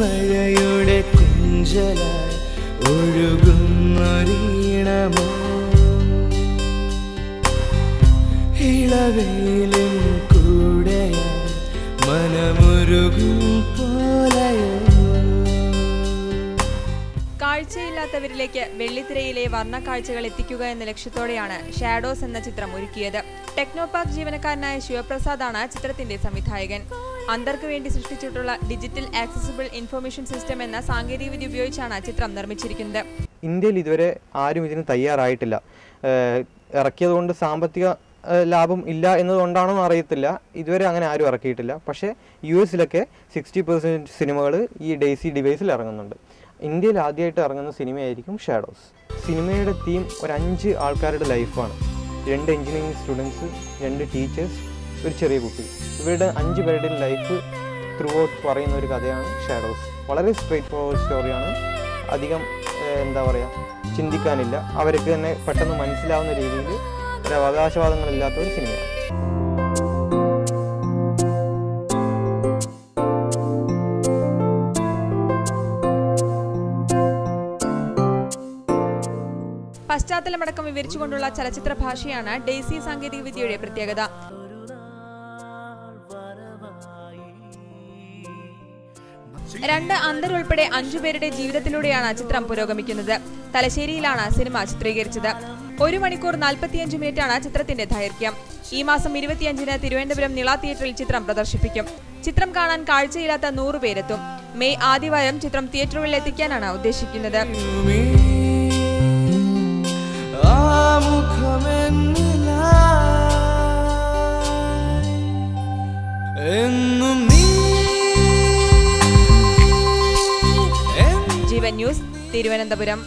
മഴയുടെ കുഞ്ചലായി ഒഴുകുന്നൊരീണമോ ഇളവയിലും കൂടെയായി മനമുരുകും പോലെയോ. കാഴ്ചയില്ലാത്തവരിലേക്ക് വെള്ളിത്തിരയിലെ വർണ്ണക്കാഴ്ചകൾ എത്തിക്കുക എന്ന ലക്ഷ്യത്തോടെയാണ് ഷാഡോസ് എന്ന ചിത്രം ഒരുക്കിയത്. ടെക്നോപാർക്ക് ജീവനക്കാരനായ ശിവപ്രസാദാണ് ചിത്രത്തിന്റെ സംവിധായകൻ. അന്ധർക്ക് വേണ്ടി സൃഷ്ടിച്ചിട്ടുള്ള ഡിജിറ്റൽ ആക്സസിബിൾ ഇൻഫർമേഷൻ സിസ്റ്റം എന്ന സാങ്കേതികവിദ്യ ഉപയോഗിച്ചാണ് ചിത്രം നിർമ്മിച്ചിരിക്കുന്നത്. ഇന്ത്യയിൽ ഇതുവരെ ആരും ഇതിന് തയ്യാറായിട്ടില്ല. ഇറക്കിയതുകൊണ്ട് സാമ്പത്തിക ലാഭം ഇല്ല എന്നതുകൊണ്ടാണോ അറിയത്തില്ല, ഇതുവരെ അങ്ങനെ ആരും ഇറക്കിയിട്ടില്ല. പക്ഷേ US-ലൊക്കെ 60% സിനിമകൾ ഈ ഡെയ്സി ഡിവൈസിൽ ഇറങ്ങുന്നുണ്ട്. ഇന്ത്യയിൽ ആദ്യമായിട്ട് ഇറങ്ങുന്ന സിനിമയായിരിക്കും ഷാഡോസ്. സിനിമയുടെ തീം ഒരു 5 ആൾക്കാരുടെ ലൈഫാണ്. 2 എഞ്ചിനീയറിംഗ് സ്റ്റുഡൻസ്, 2 ടീച്ചേഴ്സ്, ഒരു ചെറിയ കുട്ടി. ഇവരുടെ 5 പേരുടെയും ലൈഫ് ത്രൂ ഔട്ട് പറയുന്ന ഒരു കഥയാണ് ഷാഡോസ്. വളരെ സ്ട്രെയിറ്റ് ഫോർവേഡ് സ്റ്റോറിയാണ്. അധികം എന്താ പറയുക, ചിന്തിക്കാനില്ല. അവർക്ക് തന്നെ പെട്ടെന്ന് മനസ്സിലാവുന്ന രീതിയിൽ ഒരു അവകാശവാദങ്ങളില്ലാത്ത ഒരു സിനിമയാണ്. പശ്ചാത്തലമടക്കം വിവരിച്ചുകൊണ്ടുള്ള ചലച്ചിത്ര ഭാഷയാണ് ഡെയ്സി സാങ്കേതികവിദ്യയുടെ പ്രത്യേകത. രണ്ട് അന്ധരുൾപ്പെടെ 5 പേരുടെ ജീവിതത്തിലൂടെയാണ് ചിത്രം പുരോഗമിക്കുന്നത്. തലശ്ശേരിയിലാണ് സിനിമ ചിത്രീകരിച്ചത്. 1 മണിക്കൂർ 45 മിനിറ്റാണ് ചിത്രത്തിന്റെ ദൈർഘ്യം. ഈ മാസം 25-ന് തിരുവനന്തപുരം നിള തിയേറ്ററിൽ ചിത്രം പ്രദർശിപ്പിക്കും. ചിത്രം കാണാൻ കാഴ്ചയില്ലാത്ത 100 പേരെത്തും. മെയ് ആദ്യവാരം ചിത്രം തിയേറ്ററുകളിൽ എത്തിക്കാനാണ് ഉദ്ദേശിക്കുന്നത്. ജീവൻ ന്യൂസ്, തിരുവനന്തപുരം.